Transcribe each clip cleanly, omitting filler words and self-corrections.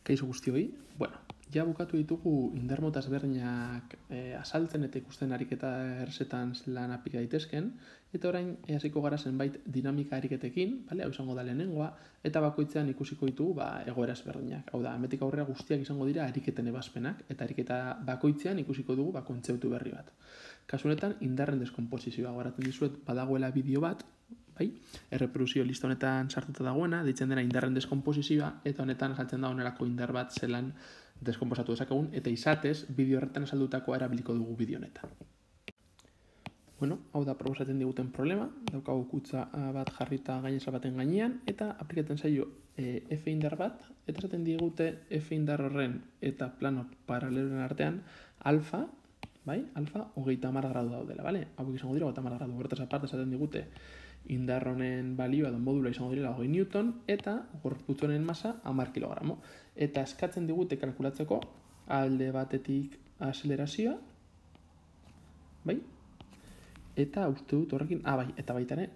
Kaixo guztioi, bueno, ja bukatu ditugu indar mota ezberdinak azaltzen eta ikusten ariketa errezetan zelan apika daitezken, eta orain hasiko gara zenbait dinamika ariketekin, hau izango da lehenengoa, eta bakoitzean ikusiko ditugu egoera ezberdinak. Hau da, hemendik aurrera guztiak izango dira ariketen ebazpenak, eta ariketa bakoitzean ikusiko dugu kontzeptu berri bat. Kasu honetan, indarren deskomposizioa goratzen dizuet badagoela bideo bat, erreproduzio lista honetan sartuta dagoena, deitzen dena indarren deskomposizioa, eta honetan azaltzen da onerako indar bat zelan deskomposatu dezakegun, eta izatez, bideo horretan azaldutakoa erabiliko dugu bideo honetan. Bueno, hau da proposatzen diguten problema, daukagu kutsa bat jarrita gaineza baten gainean, eta aplikatzen zaio F indar bat, eta esaten digute F indar horren eta plano paraleloen artean alfa, alfa 30 gradu daudela, hau izango dira 30 gradu, horretaz aparte esaten digute indar honen balioa edo modula izango direla 20 newton, eta gorputz honen masa 10 kilogramo. Eta eskatzen digute kalkulatzeko alde batetik azelerazioa, eta uste dut horrekin, eta baita ere,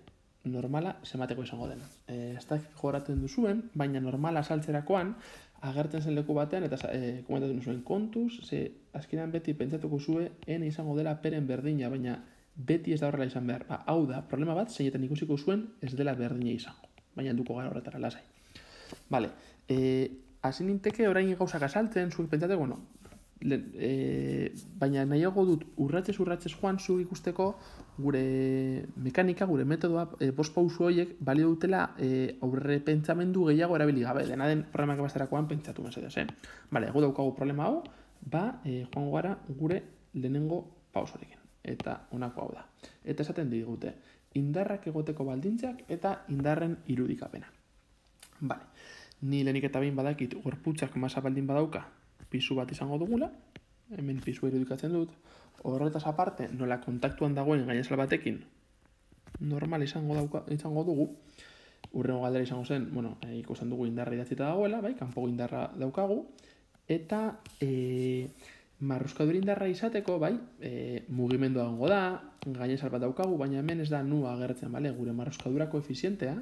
normala zenbateko izango dena. Ez da joratzen duzuen, baina normala saltzerakoan, agertzen zen leku batean, eta komentatzen duzuen kontuz, ze azkenean beti pentsatuko zue, n izango dela peren berdina, baina beti ez da horrela izan behar. Hau da, problema bat, zeinetan ikusiko zuen ez dela berdina izango. Baina duko gara horretara, lasai. Bale, hasi ninteke orain gauzak azaltzen, zuek pentsate, baina nahiago dut urratzez joan zuek ikusteko gure mekanika, gure metodoa, bost pausu horiek balio dutela aurre pentsamendu gehiago erabili gabe. Dena den problemak ebazterakoan pentsatu mesedez, Bale, gu daukagu problema hau, joango gara gure lehenengo pausorekin. Eta honako hau da. Eta esaten digute, indarrak egoteko baldintzak eta indarren irudikapena. Bale, ni lehenik eta behin badakit gorputzak masa baldin badauka, pisu bat izango dugula, hemen pisua irudikatzen dut, horretaz aparte, nola kontaktuan dagoen gainezal batekin, normal izango dugu, urrengo galdera izango zen, ikusten dugu indarra idatzita dagoela, kanpoko indarra daukagu, eta marruskadura indarra izateko, mugimendua gongo da, gainezal bat daukagu, baina hemen ez da nua agertzen, gure marruskadura koefizientea,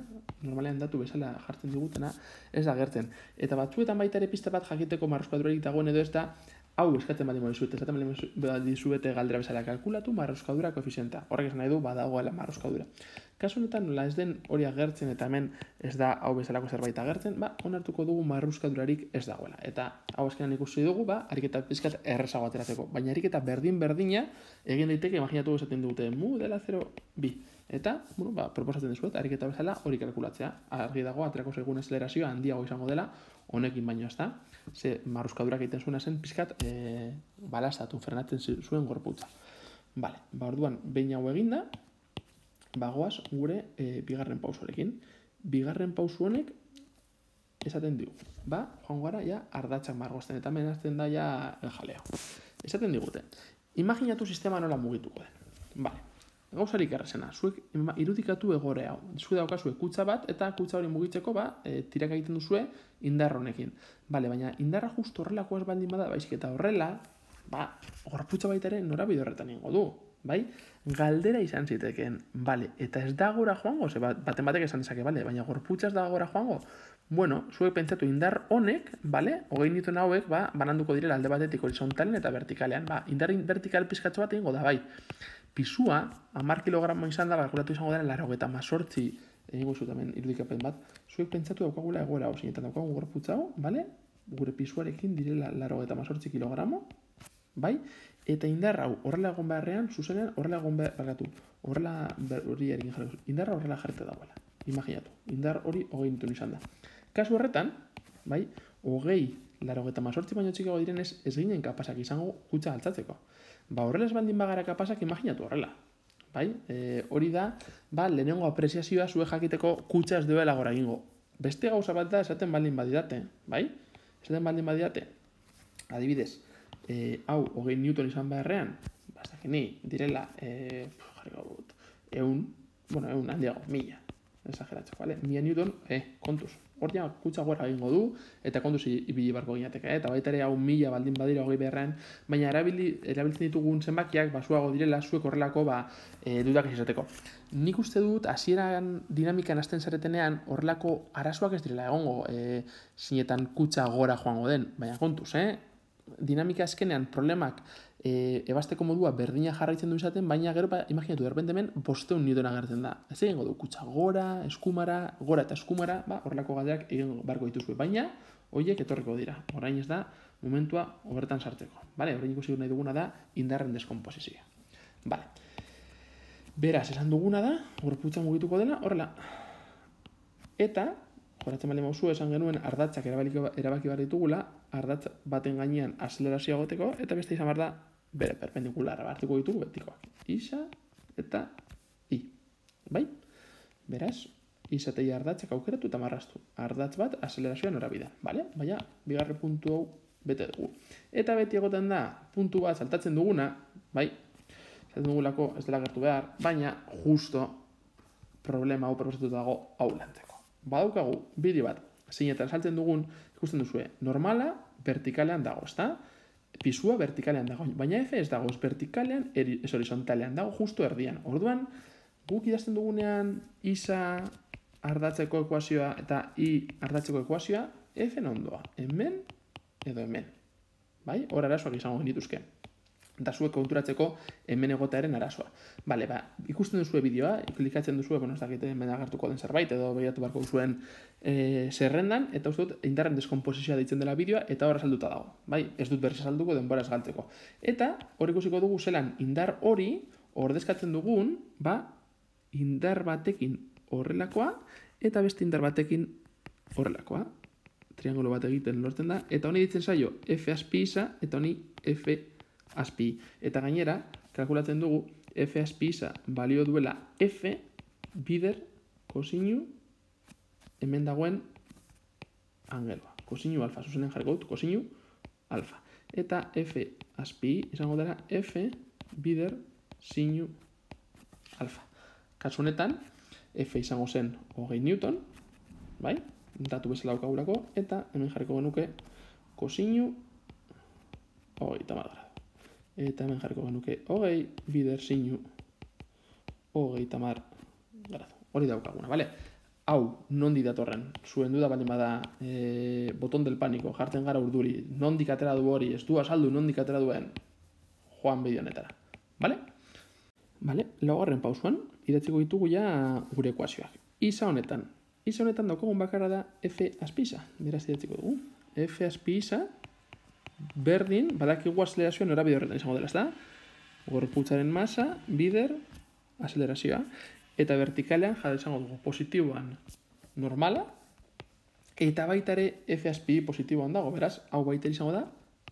normalean datu bezala jartzen digutena, ez da agertzen. Eta batzuetan baita ere pista bat jakiteko marruskadurarik dagoen edo ez da, hau eskatzen bat dizuete, esaten bat dizuete galdera bezala kalkulatu marruskadura koefizientea. Horrek esan nahi du badagoela marruskadura. Kasu honetan, nola ez den hori agertzen eta hemen ez da hau bezalako zerbait agertzen, onartuko dugu marruskadurarik ez dagoela. Eta hau azkenan ikusi dugu, ariketa pizkat errezago ateratzeko. Baina ariketa berdin-berdina egin daiteke, imaginatu esaten dute mu dela 0,2. Eta, proposatzen dizuet, ariketa bezala hori kalkulatzea. Argi dago, aterako zaigun azelerazioa handiago izango dela, honekin baino ez da. Ze marruskadurak egiten zuena zen pizkat balastatu, frenatzen zuen gorputza. Bale, orduan, behin hau eginda, bagoaz gure bigarren pausorekin. Bigarren pauso honek esaten digu. Joango gara, ardatzak margozten, eta menazten da el jaleo. Esaten digute. Imaginatu sistema nola mugituko den. Bale, gauzarik errezena. Zuek irudikatu egore hau. Zuek daukazue kutsa bat, eta kutsa hori mugitzeko tirak egiten duzue indar honekin. Bale, baina indarra justu horrelako ez baldin bada, baizik eta horrela, gorputza baita ere norabide horretan ingo du. Galdera izan ziteken, eta ez da gora joango, baten batek esan dezake, baina gorputza ez da gora joango. Bueno, zuek pentsatu indar honek, 20 newton hauek, bananduko direla alde batetik horizontalen eta vertikalean. Indar vertikal pizkatxo bat ingo da, pisua, 10 kilogramo izan da, kalkulatu izango dela 98 egingo zutamen irudikapen bat. Zuek pentsatu daukagula egoera hau, zinetan daukagu gorputza hau, gure pisuarekin direla 98 kilogramo, eta indar hau horrela egon beharrean, zuzenean horrela egon indarra horrela jarrita dagoela. Imaginatu, indar hori 20 newton izan da. Kasu horretan, 98 baino txikiago direnez ez ginen kapasak izango kutsa altzatzeko. Horrela ez baldin bagara kapasak imaginatu horrela. Hori da, lehenengo apreziazioa zue jakiteko kutsa ez duela gora egingo. Beste gauza bat da esaten baldin badidate, esaten baldin badidate, adibidez, hau 20 newton izan beharrean, direla, jarriko dut, 100 handiago, 1000, exageratzeko, 1000 newton, kontuz, Hor ja, kutsa gora egingo du, eta kontuz ibili barko ginateke, eta baita ere hau 1000 baldin badira 20 baina erabiltzen ditugun zenbakiak basuago direla zuek horrelako dudak izateko. Nik uste dut, hasieran dinamikan hasten zaretenean, horrelako arazoak ez direla egongo, zinetan kutsa gora joango den, baina kontuz, dinamika azkenean problemak ebasteko modua berdina jarraitzen du izaten, baina gero, imaginatu, derrepente hemen 500 newton agertzen da. Ez egingo du, kutsa gora, eskumara, gora eta eskumara, horrelako galderak egin barko dituzue, baina horiek etorriko dira. Orain ez da, momentua horretan sartzeko. Orain ikusi nahi duguna da, indarren deskomposizioa. Beraz, esan duguna da, gorputza mugituko dela, horrela. Eta, horatzen bali mauzu, esan genuen ardatzak erabaki behar ditugula, ardatz baten gainean azelerazioa goteko, eta beste izan behar da, bere perpendikularra hartuko ditugu betikoak. Isa eta I. Bai? Beraz, isa eta I ardatzak aukeratu eta marraztu. Ardatz bat azelerazioa norabida. Baina, bigarren puntu hau bete dugu. Eta beti egoten da, puntu bat saltatzen duguna, bai, saltatzen dugulako ez dela gertu behar, baina justo problema hau proposatu dago hau lantzeko. Badaukagu, bideo bat, zeinetan saltzen dugun, ikusten duzue, normala, vertikalean dago, ezta? Pisua vertikalean dago, baina F ez dago, ez vertikalean, ez horizontalean dago, justo erdian. Orduan, guk idazten dugunean isa ardatzeko ekuazioa eta I ardatzeko ekuazioa, F ondoa, hemen edo hemen. Bai? Hor arazoak izango genituzke. Eta zuek konturatzeko hemen egotearen arazoa. Ikusten duzue bideoa, klikatzen duzue, ez dakite hemen agertuko den zerbait, edo behiatu barko duzuen zerrendan, eta uste dut, indarren deskomposizioa deitzen dela bideoa, eta hor azalduta dago. Ez dut berriz azalduko, denbora ez galtzeko. Eta hor ikusiko dugu zelan indar hori, ordezkatzen dugun, indar batekin horrelakoa, eta beste indar batekin horrelakoa. Triangolo bat egiten lortzen da, eta honi ditzen zaio F aspi isa, eta honi F aspi. Eta gainera, kalkulatzen dugu, F aspi isa balio duela F bider kosinu hemen dagoen angeloa. Kosinu alfa, zuzenen jarriko dut, kosinu alfa. Eta F aspi izango dela F bider sinu alfa. Kasu honetan, F izango zen 20 newton, bai? Datu bezala daukagulako, eta hemen jarriko genuke kosinu 30 gradu. Eta hemen jarriko genuke 20 bider sinu 30 gradu. Hori daukaguna, bale? Hau, nondi datorren, zuen duda baldin bada boton del paniko, jartzen gara urduri, nondik atera du hori, ez du azaldu nondik atera duen, joan bideo honetara, bale? Laugarren pausuan, idatziko ditugu ja gure ekuazioak. Isa honetan daukagun bakarra da F aspi isa, beraz idatziko dugu. F aspi isa, berdin, badakigu azelerazioa norabide horretan izango dela, ez da? Gorputzaren masa, bider, azelerazioa. Eta vertikalean jada izango dugu positiboan normala, eta baita ere F aspi positiboan dago, beraz, hau baita izango da,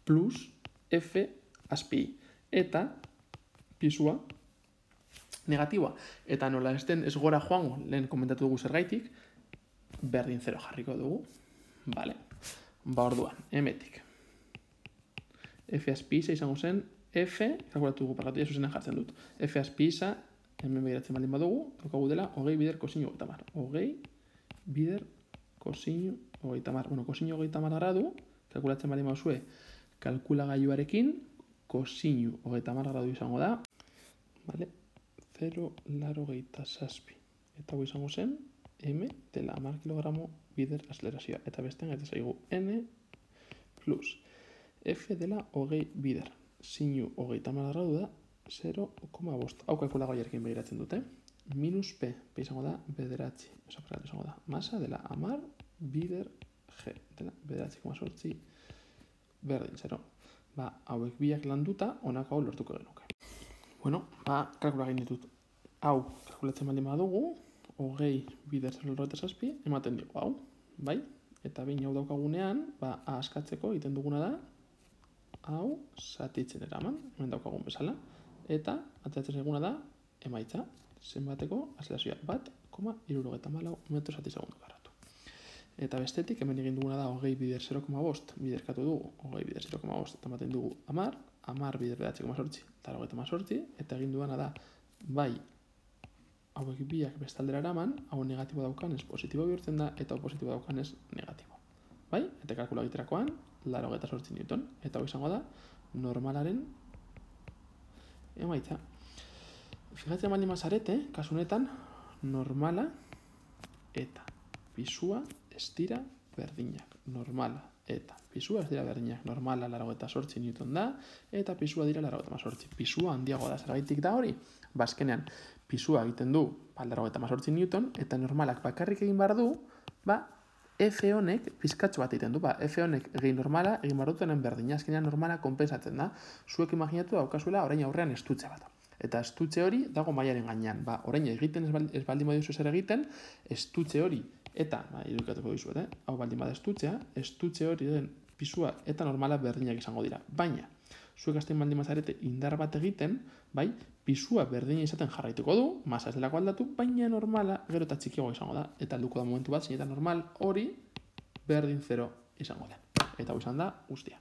plus F aspi. Eta pisua negatiboa. Eta nola ez gora joango, lehen komentatu dugu zergaitik, berdin 0 jarriko dugu. Orduan, emetik. F aspi isa izango zen, F, kalkulatu dugu parkatu, zuzenen jartzen dut. F aspi isa, hemen begiratzen baldin badugu, daukagu dela, 20 bider kosinu 30. 20 bider kosinu 30. Kosinu 30 gradu, kalkulatzen baldin baduzue, kalkulagailuarekin, kosinu 30 gradu izango da, 0,87. Eta hau izango zen, M dela 10 kilogramo bider azelerazioa. Eta bestean gaita zaigu N plus F dela 20 bider. Sinu 30 gradu da 0,5. Hau kalkulagailuarekin begiratzen dute. Minus P izango da bederatzi. Izango da masa dela 10 bider G. Dela bederatzi, 8 berdin 0. Hauek biak landuta, honako hau lortuko genuke. Kalkula egin ditut. Hau, kalkulatzen baldin badugu, 20 bider 0,7 ematen dugu hau, bai? Eta behin hau daukagunean, askatzeko egiten duguna da, hau zatitzen eraman, hemen daukagun bezala, eta ateratzen eguna da, emaitza, zenbateko azelerazioa 1,74 metro zati segundu garratu. Eta bestetik, hemen egin duguna da, 20 bider 0,5 biderkatu dugu, 20 bider 0,5 eta ematen dugu 10 bider 9,8 eta 98, eta egin duana da, bai hauek biak bestaldera eraman, hau negatibo daukanez positibo bihurtzen da, eta hau positibo daukanez negatibo. Bai? Eta kalkula egiterakoan, 88 Newton. Eta hau izango da, normalaren emaitza. Fijatzen baldin mazarete, kasu honetan, normala eta pisua ez dira berdinak. Normala eta pisua ez dira berdinak. Normala 88 Newton da, eta pisua dira 88. Pisua handiago da, zergaitik da hori? Bazkenean, pisua egiten du 88 Newton, eta normalak bakarrik egin behar du, F honek pizkatxo bat egiten du, F honek egin normala, egin behar dutenen berdina, azkenean normala konpensatzen da. Zuek imaginatu daukazuela orain aurrean estutze bat. Eta estutze hori dago mailaren gainean. Orain egiten ez baldin badizu zer egiten, estutze hori eta, irudikatuko dizuet, hau baldin bada estutze hori den pisua eta normala berdinak izango dira. Baina, zuek hasten baldin bazarete indar bat egiten, pisua berdina izaten jarraituko du, masa ez delako aldatu, baina normala gero eta txikiago izango da. Eta helduko da momentu bat, zeinetan normal hori berdin 0 izango da. Eta hau izan da guztia.